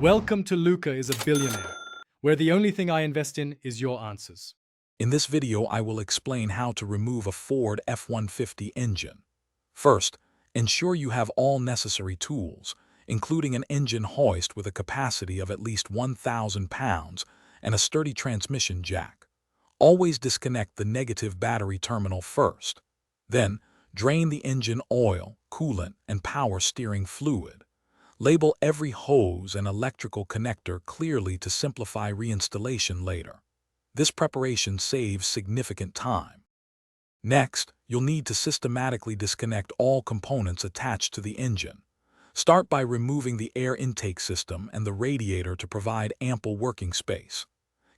Welcome to Luca is a billionaire, where the only thing I invest in is your answers. In this video, I will explain how to remove a Ford F-150 engine. First, ensure you have all necessary tools, including an engine hoist with a capacity of at least 1,000 pounds and a sturdy transmission jack. Always disconnect the negative battery terminal first. Then, drain the engine oil, coolant, and power steering fluid. Label every hose and electrical connector clearly to simplify reinstallation later. This preparation saves significant time. Next, you'll need to systematically disconnect all components attached to the engine. Start by removing the air intake system and the radiator to provide ample working space.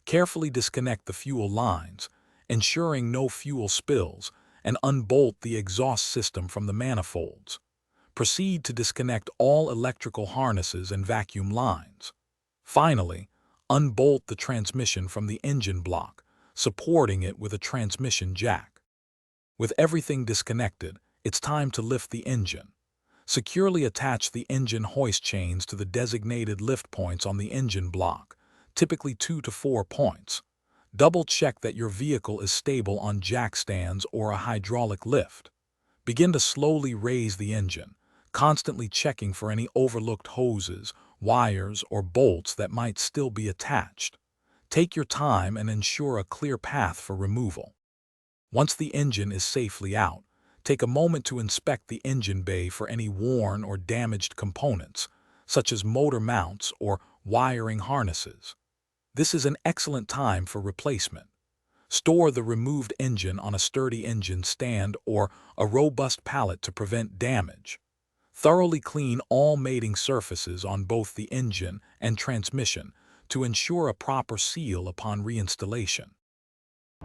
Carefully disconnect the fuel lines, ensuring no fuel spills, and unbolt the exhaust system from the manifolds. Proceed to disconnect all electrical harnesses and vacuum lines. Finally, unbolt the transmission from the engine block, supporting it with a transmission jack. With everything disconnected, it's time to lift the engine. Securely attach the engine hoist chains to the designated lift points on the engine block, typically 2 to 4 points. Double-check that your vehicle is stable on jack stands or a hydraulic lift. Begin to slowly raise the engine, constantly checking for any overlooked hoses, wires, or bolts that might still be attached. Take your time and ensure a clear path for removal. Once the engine is safely out, take a moment to inspect the engine bay for any worn or damaged components, such as motor mounts or wiring harnesses. This is an excellent time for replacement. Store the removed engine on a sturdy engine stand or a robust pallet to prevent damage. Thoroughly clean all mating surfaces on both the engine and transmission to ensure a proper seal upon reinstallation.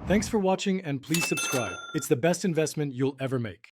Thanks for watching and please subscribe. It's the best investment you'll ever make.